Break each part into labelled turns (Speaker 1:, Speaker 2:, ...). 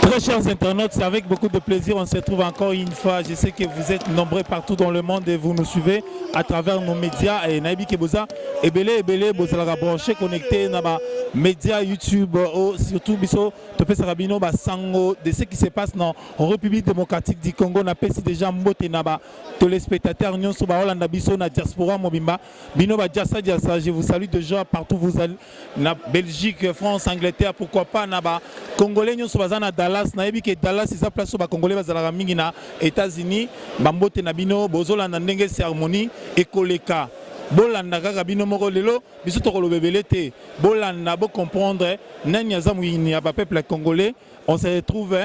Speaker 1: Très chers internautes, c'est avec beaucoup de plaisir, on se retrouve encore une fois. Je sais que vous êtes nombreux partout dans le monde et vous nous suivez à travers nos médias. Et Naibi Keboza, et Belé, vous allez brancher, connecté dans les médias YouTube, surtout Bisso, Topé Sarabino, Sango, de ce qui se passe dans la République démocratique du Congo. On a déjà Mbote Naba, tous les spectateurs, nous sommes en Bisso, na diaspora, Mobimba, Bino, Diassa, je vous salue déjà partout, vous allez, na Belgique, France, Angleterre, pourquoi pas, Naba, Congolais, nous sommes à Dallas. Naebi ke Dallas isa place sur ba Congolais bazalaka mingi na États-Unis bambote na bino bozolanda ndenge cérémonie ekoleka bolanda kaka bino moko lelo biso tokolobebele te bolanda bo comprendre nani aza mwini ya ba peuple congolais. On se retrouve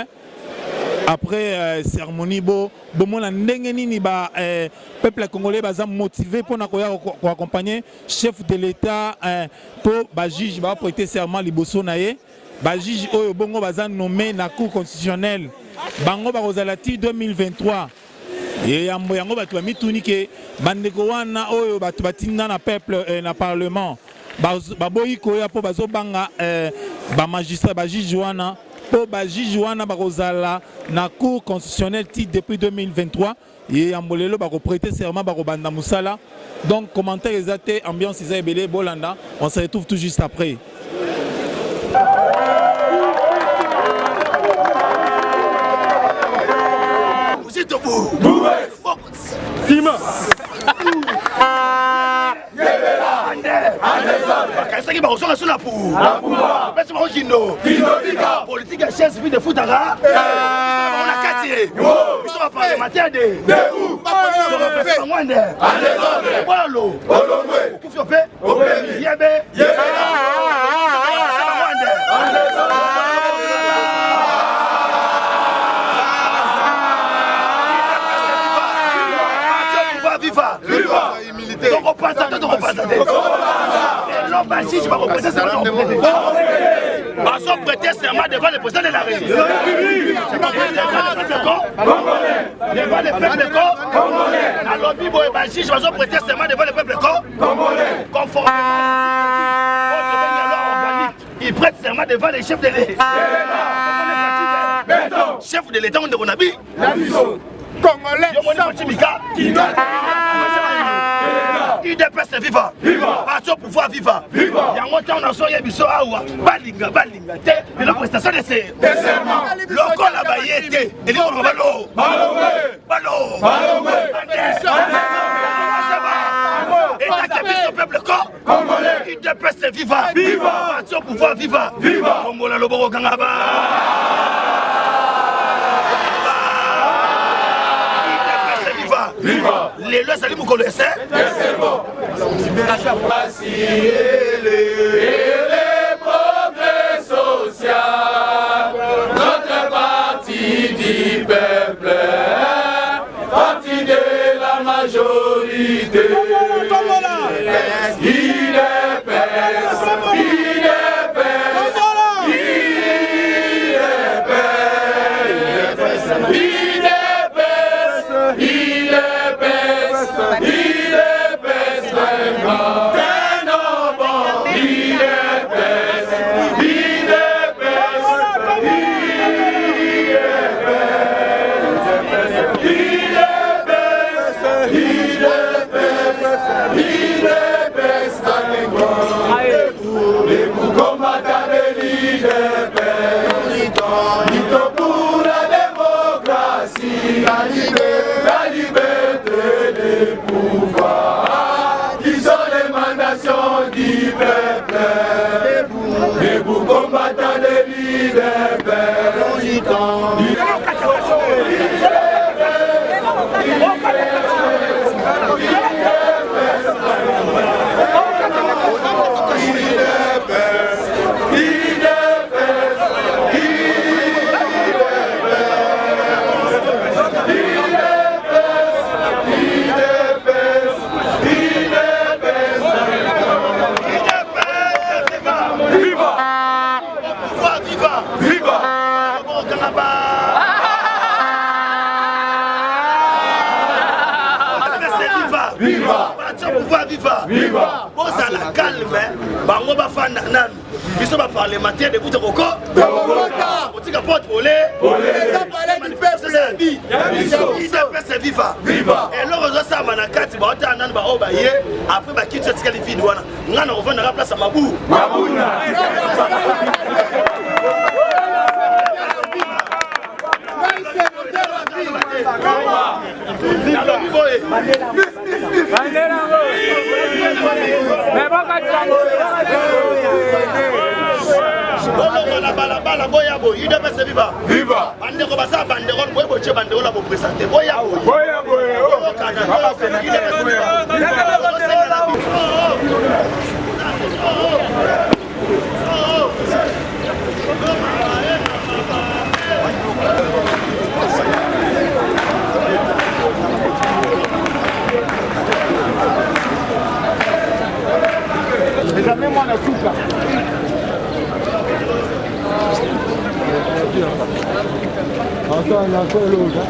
Speaker 1: après cérémonie bo mona ndenge nini ba peuple congolais baza motivé pour na koya ko accompagner chef de l'État pour ba juge ba prêter serment liboso na ye. Bajiji oyo bongo baza nommé na cour constitutionnelle bango bakozalati 2023 et yango batu ba mituni ke bandeko wana oyo batu batinda na peuple na parlement baboyi koya po bazo banga ba magistrat bajiji wana po bajiji wana bakozala na cour constitutionnelle depuis 2023 et yambolelo bako prêter serment bako banda musala. Donc commentaire ezate ambiance isa ebele bolanda, on se retrouve tout juste après.
Speaker 2: Vous êtes debout. Sima. Kasaki ba osonga suna pou. Pesa ba okino. Politique à chef de foutara. On a quartier. Ils sont parlementaires de. Debout. Pas mwande. Voilà l'eau. Olomwe. Kufiope. Obemi. Yebe. Donc on passe à l'homme bâti, je vais représenter serment devant le président de la République. Devant le peuple congolais. Alors, Bibo et Bachi, je vais prêter serment devant le peuple congolais. Conformément à la organique, il prête serment devant les chefs de l'État. Chef de l'État, on a dit. Congolais, IDPS viva, parti au pouvoir viva. Yango ta on a soye biso awa, balinga te, de la prestation de ces serments. Loko la bayete, et dit on va balo. Et ta capitale peuple congolais, IDPS viva, parti au pouvoir viva. Congo la loboro kangaba. Viva! Les lois salut vous connaissez? Libération.
Speaker 3: Et les progrès sociaux, notre parti du peuple, parti de la majorité. La liberté des pouvoirs, qui sont l'émanation du peuple, debout combattants des leaders,
Speaker 2: Viva! Viva! Viva! Viva! Viva! Viva! Ils sont pas parlementaires de Bouta Koko. On dit qu'à porte pour les. C'est ça, vie. C'est viva. Et là, on a ça, Manakati, après, bah, qui se qualifie, on a revenu à la place à Mabou. Viva! Bandero basa bandero boy boche bandero la bo présenter boya boya jamais moi la souka. Encore l'autre.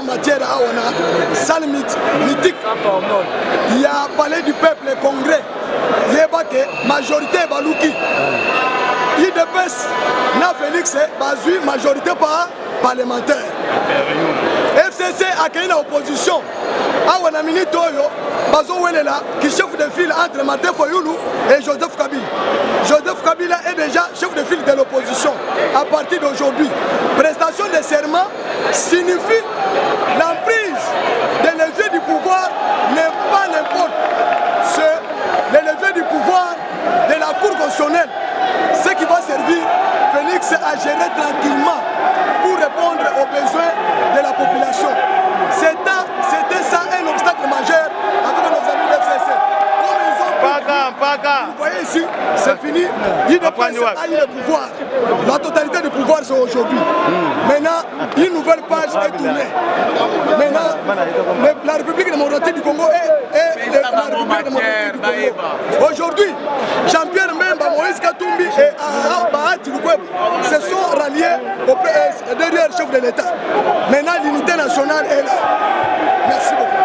Speaker 2: Matière à on a sans limite mythique. Il y a palais du peuple, le congrès. Il y a que majorité balouki. Il dépasse na Félix Bazui majorité par parlementaire. FCC a créé l'opposition. Ah on a minute Toyo Bazo Welela qui est chef de file entre Martin Foyoulou et Joseph Kabila. Joseph Kabila est déjà chef de file de l'opposition à partir d'aujourd'hui. Prestation de serment signifie l'emprise des leviers du pouvoir n'est pas n'importe. C'est les leviers du pouvoir de la Cour constitutionnelle. Ce qui va servir Félix à gérer tranquillement pour répondre aux besoins de la population. C'était ça un obstacle majeur avec nos amis de FCC. Comme ils ont Vous voyez ici, c'est fini. Il a eu le pouvoir. La totalité du pouvoir, c'est aujourd'hui. Maintenant, une nouvelle page est tournée. Maintenant, la République démocratique du Congo est la République démocratique du Congo. Aujourd'hui, Jean-Pierre Memba, Moïse Katumbi et Bahati Lukwebo se sont ralliés derrière le chef de l'État. Maintenant, l'unité nationale est là. Merci beaucoup.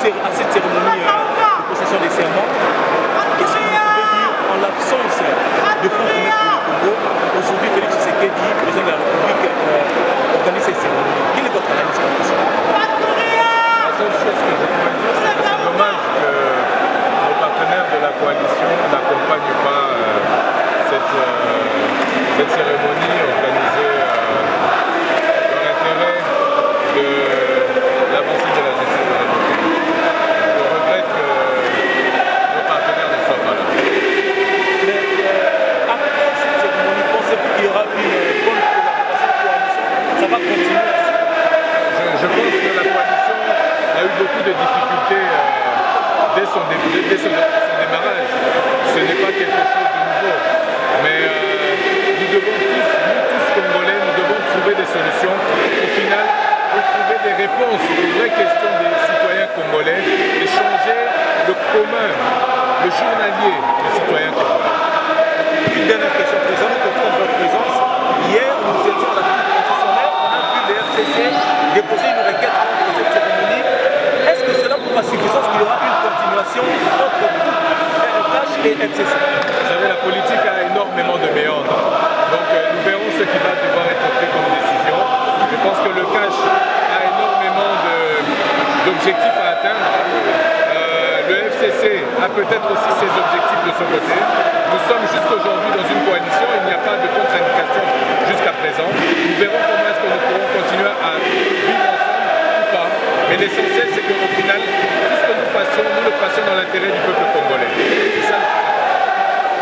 Speaker 4: à cette cérémonie de possession des serments. Qu'est-ce que vous pouvez dire en l'absence de fonds publics pour le Congo? Aujourd'hui, Félix Tshisekedi, président de la République, organise cette cérémonie. Quelle est votre analyse sur ça?
Speaker 3: La seule chose que je pourrais dire, c'est que c'est dommage que nos partenaires de la coalition n'accompagnent pas cette cérémonie organisée dans l'intérêt de l'avancée de la justice de la République. Je regrette que nos partenaires ne soient pas là.
Speaker 4: Mais après cette cérémonie, pensez-vous qu'il y aura une bonne collaboration? Ça va continuer?
Speaker 3: Je pense que la coalition a eu beaucoup de difficultés dès son démarrage. Ce n'est pas quelque chose de nouveau. Mais nous devons tous Congolais, nous devons trouver des solutions. Au final, pour trouver des réponses aux vraies questions des citoyens congolais et changer le commun, le journalier des citoyens congolais.
Speaker 4: Une dernière question, président, nous profitons de votre présence. Hier, nous étions à la Cour constitutionnelle, on a vu le FCC déposer une requête contre cette cérémonie. Est-ce que cela pourra suffisance qu'il y aura une continuation entre vous, RFH et FCC?
Speaker 3: Vous savez, la politique a énormément de méandres. Donc nous verrons ce qui va devoir être pris comme décision. Je pense que le cash a énormément d'objectifs à atteindre. Le FCC a peut-être aussi ses objectifs de son côté. Nous sommes jusqu'aujourd'hui dans une coalition, il n'y a pas de contre-indication jusqu'à présent. Nous verrons comment est-ce que nous pourrons continuer à vivre ensemble ou pas. Mais l'essentiel, c'est qu'au final, tout ce que nous fassions, nous le fassions dans l'intérêt du peuple congolais. C'est ça.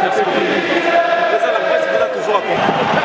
Speaker 4: Merci beaucoup. Président, la presse vous a toujours accompagné.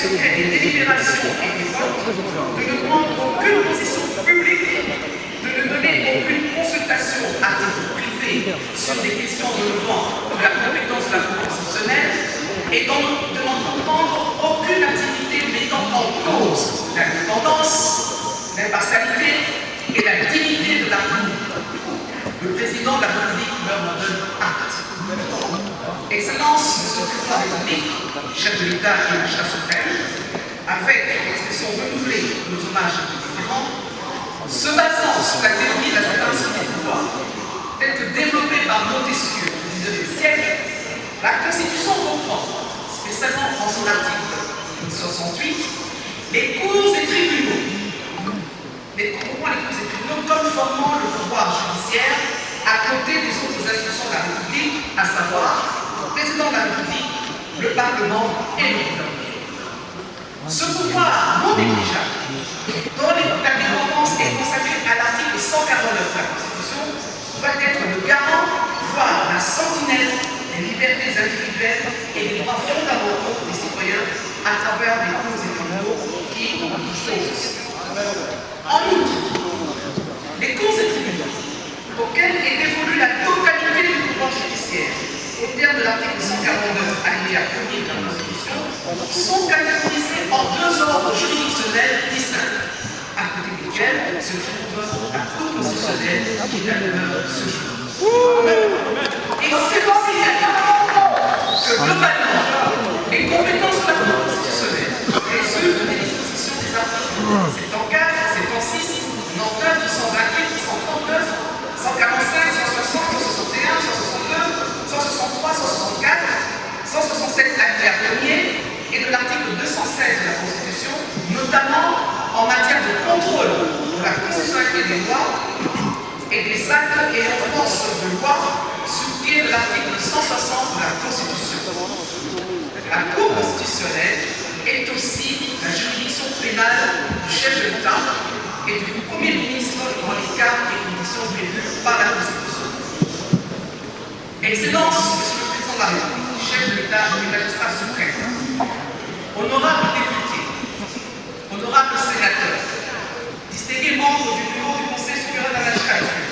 Speaker 5: secret des délibérations et des votes, de ne prendre aucune position publique, de ne donner aucune consultation à titre privé sur des questions relevant de la compétence de la Cour constitutionnelle et donc de n'entreprendre aucune activité mettant en cause l'indépendance, l'impartialité et la dignité de la Cour. Le président de la République leur en donne acte. Excellence, Monsieur le Président de la République, chef de l'État et magistrat suprême, avec l'expression renouvelée de nos hommages différents, se basant sur la théorie de la séparation des pouvoirs, telle que développée par Montesquieu au XIXe siècle, la Constitution reprend, spécialement en son article 68, les cours et tribunaux. Comme formant le pouvoir judiciaire à côté des autres institutions de la République, à savoir le président de la République, le Parlement et le gouvernement. Ce pouvoir non négligeable, dont l'indépendance est consacrée à l'article 149 de la Constitution, doit être le garant, voire la sentinelle des libertés individuelles et des droits fondamentaux des citoyens à travers les cours et tribunaux qui en disposent. En outre, les cours et tribunaux, auxquels est dévolue la totalité du pouvoir judiciaire, au terme de l'article 149 alinéa 1er de la Constitution, sont catégorisés en deux ordres juridictionnels distincts, à côté desquels se trouve la Cour constitutionnelle qui est à l'heure ce jour. Et c'est considéré que globalement, les compétences de la Cour constitutionnelle résultent des dispositions des articles 74, 76, 99, 128, 139, 145, 160, 161, 162, 163, 164, 167 alinéa 1er et de l'article 216 de la Constitution, notamment en matière de contrôle de la constitutionnalité des lois et des actes et forces de loi sous pied de l'article 160 de la Constitution. La Cour constitutionnelle est aussi la juridiction pénale du chef de l'État et du Premier ministre dans les cas et conditions prévues par la Constitution. Excellence, Monsieur le Président de la République, chef de l'État et magistrat suprême, honorables députés, honorables sénateurs, distingués membres du bureau du Conseil supérieur de la magistrature,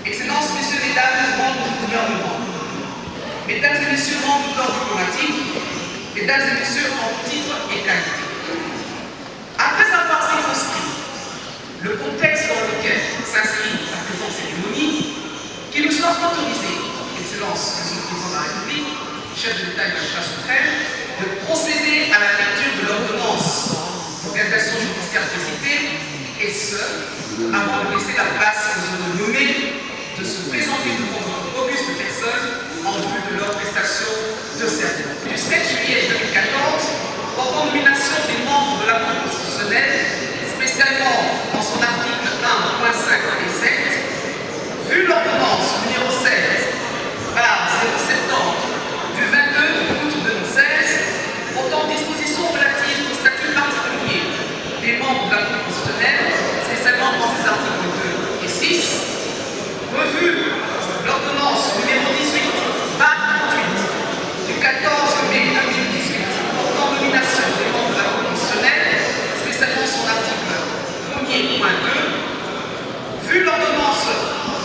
Speaker 5: Excellences, Messieurs, Mesdames, membres du gouvernement, Mesdames et Messieurs, membres du corps diplomatique, Mesdames et Messieurs, en titre et qualité. Après avoir circonscrit le contexte dans lequel s'inscrit la présente cérémonie, qu'il nous soit autorisé, Excellence, Monsieur le Président de la République, chef de l'État et magistrat suprême, de procéder à la lecture de l'ordonnance d'organisation judiciaire précitée, et ce, avant de laisser la place aux autres nommés de se présenter devant votre auguste personne en vue de leur prestation de serment. Du 7 juillet 2014, portant nomination des membres de la Cour constitutionnelle, spécialement dans son article 1.5 et 7, vu l'ordonnance numéro 16 par 070 du 22 août 2016, portant dispositions relatives au statut particulier des membres de la Cour constitutionnelle, spécialement dans ses articles 2 et 6, revu l'ordonnance numéro 18 par 38 du 14 mai 2018 portant nomination des membres de la Cour constitutionnelle, spécialement son article 1er.2, vu l'ordonnance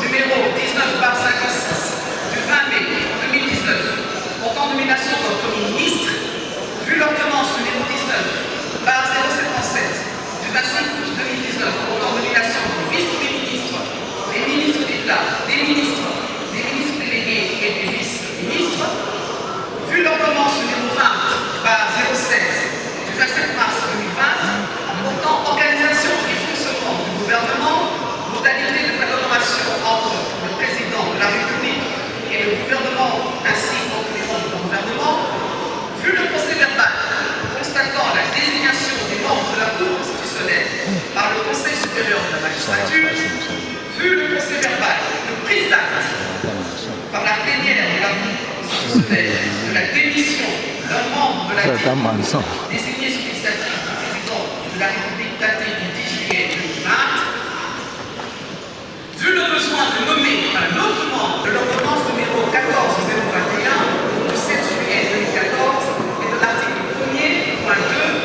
Speaker 5: numéro 19 par 56 du 20 mai 2019 portant nomination d'un Premier ministre, vu l'ordonnance numéro 19 par 077 du 25 août 2019 portant nomination du vice-premier ministre, des ministres d'État, des ministres délégués et des vice-ministres, vu l'ordonnance numéro 20 par 016 du 27 mars 2020 portant organisation et fonctionnement du gouvernement, modalité de collaboration entre le président de la République et le gouvernement ainsi qu'entre les membres du gouvernement, vu le procès verbal constatant la désignation des membres de la Cour constitutionnelle par le Conseil supérieur de la magistrature, vu le procès verbal de prise d'acte par la plénière de la Cour constitutionnelle de la démission d'un membre de la Cour désigné sous l'initiative du président de la République daté du 10 juillet 2020, vu le besoin de nommer un autre membre de l'ordonnance numéro 14021 du 7 juillet 2014 et de l'article 1er.2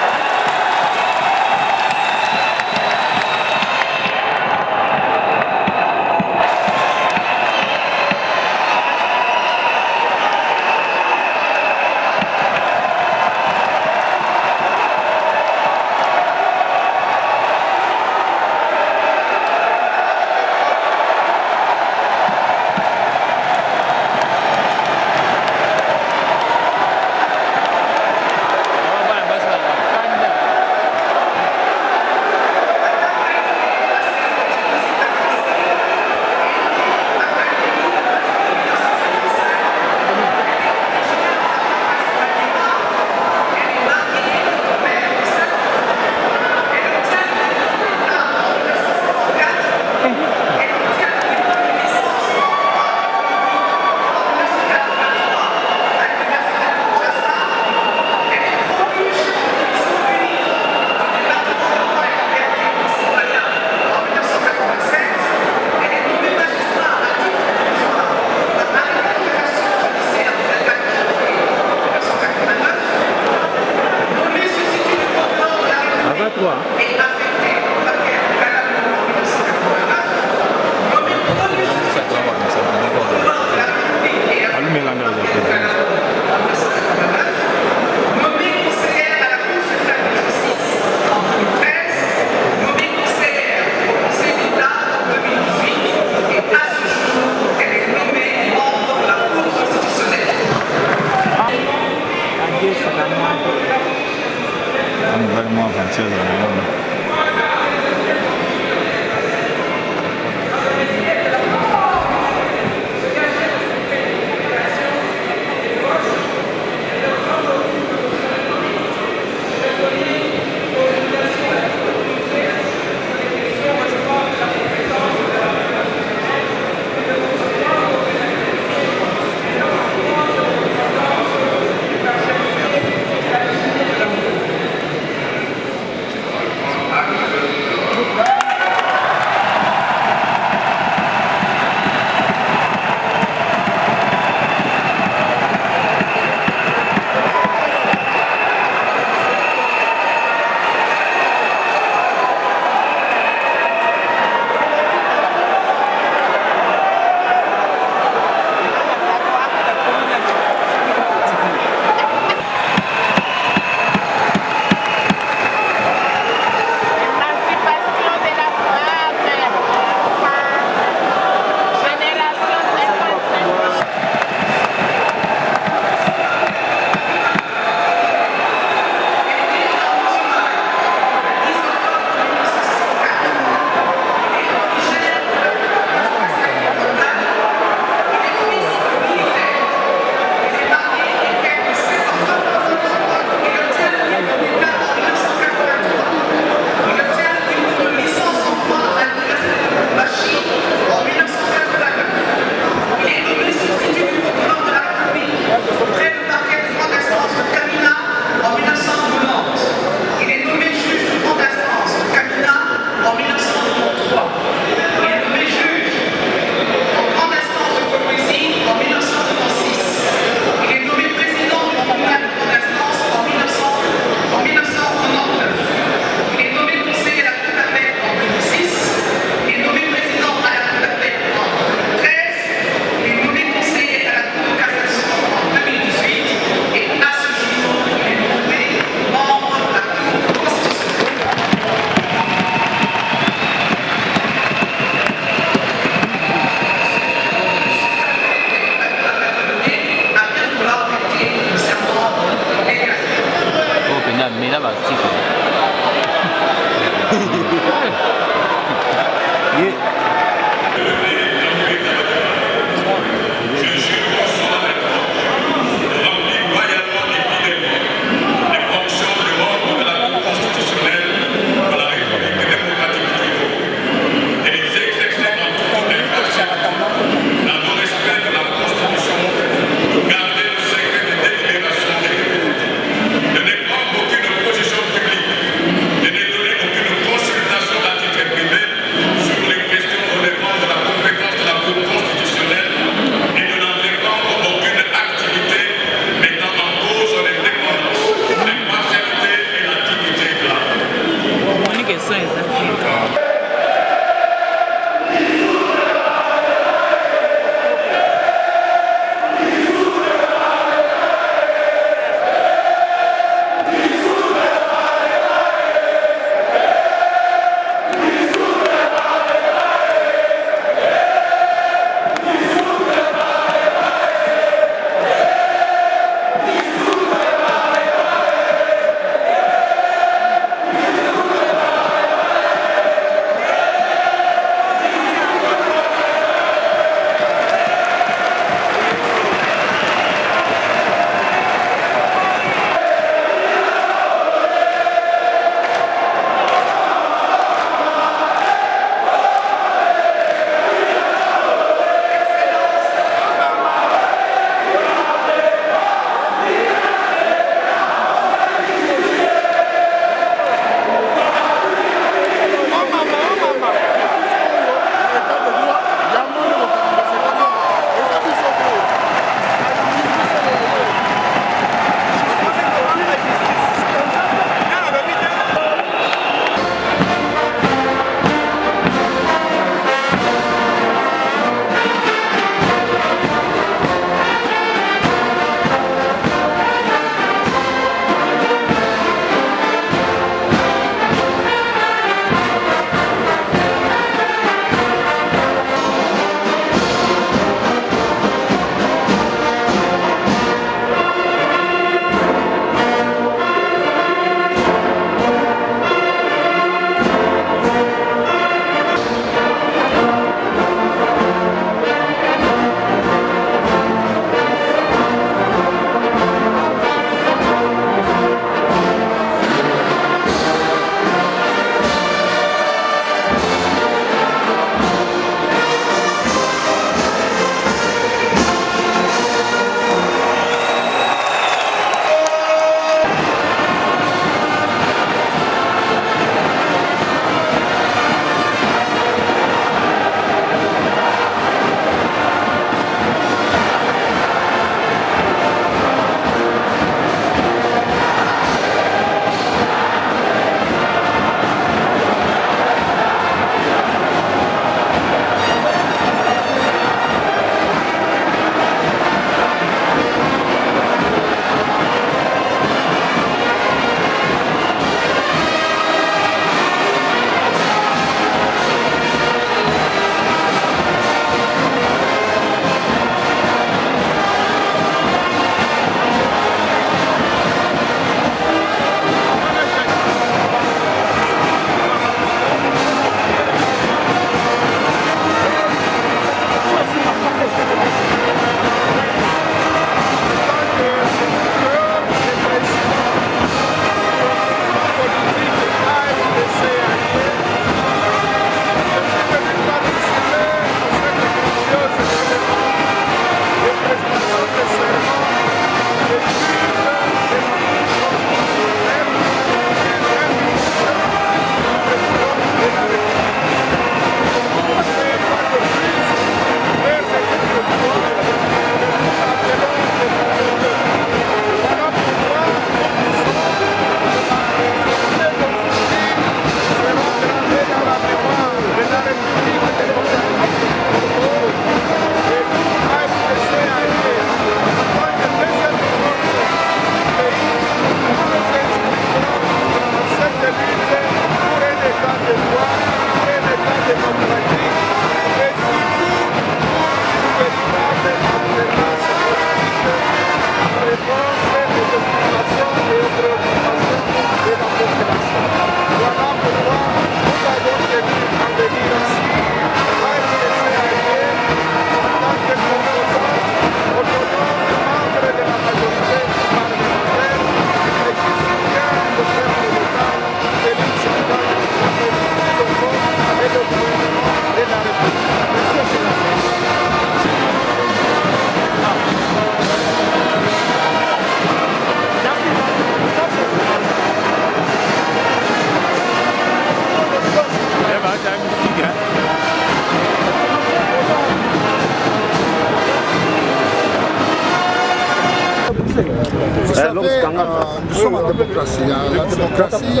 Speaker 2: Vous savez, nous sommes en démocratie. La démocratie,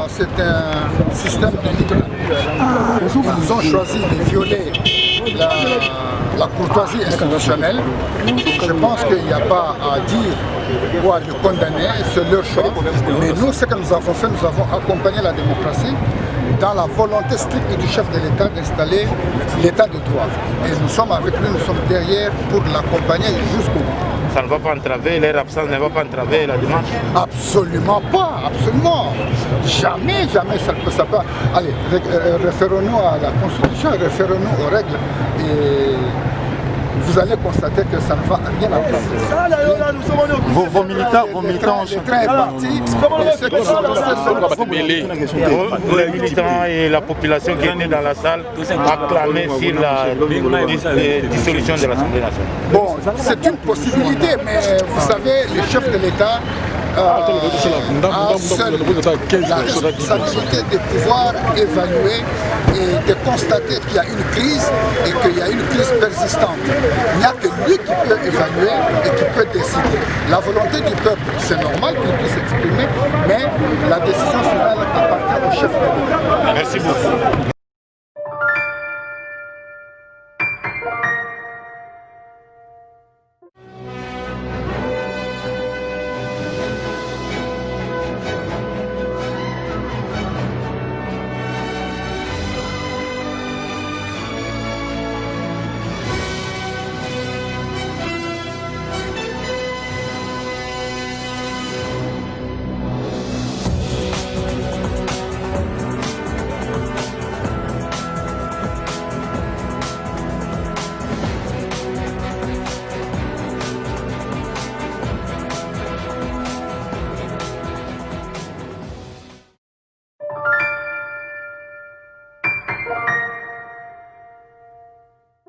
Speaker 2: c'est un système de liberté. Ils nous ont choisi de violer la courtoisie institutionnelle. Je pense qu'il n'y a pas à dire ou à le condamner, c'est leur choix. Mais nous, ce que nous avons fait, nous avons accompagné la démocratie dans la volonté stricte du chef de l'État d'installer l'État de droit. Et nous sommes avec lui, nous sommes derrière pour l'accompagner jusqu'au bout.
Speaker 6: Ça ne va pas entraver, leur absence ne va pas entraver la démarche?
Speaker 2: Absolument pas, absolument. Jamais, jamais ça peut. Allez, référons-nous à la Constitution, référons-nous aux règles et vous allez constater que ça ne va rien entraver.
Speaker 1: Vos militants,
Speaker 2: le train est parti et ceux qui sont restés sont
Speaker 6: les militants et la population qui était dans la salle acclamaient sur la dissolution de l'Assemblée nationale.
Speaker 2: Bon, c'est une possibilité, mais vous savez, le chef de l'État a seul la responsabilité de pouvoir évaluer et de constater qu'il y a une crise et qu'il y a une crise persistante. Il n'y a que lui qui peut évaluer et qui peut décider. La volonté du peuple, c'est normal qu'il puisse s'exprimer, mais la décision finale appartient au chef de l'État.
Speaker 6: Merci beaucoup.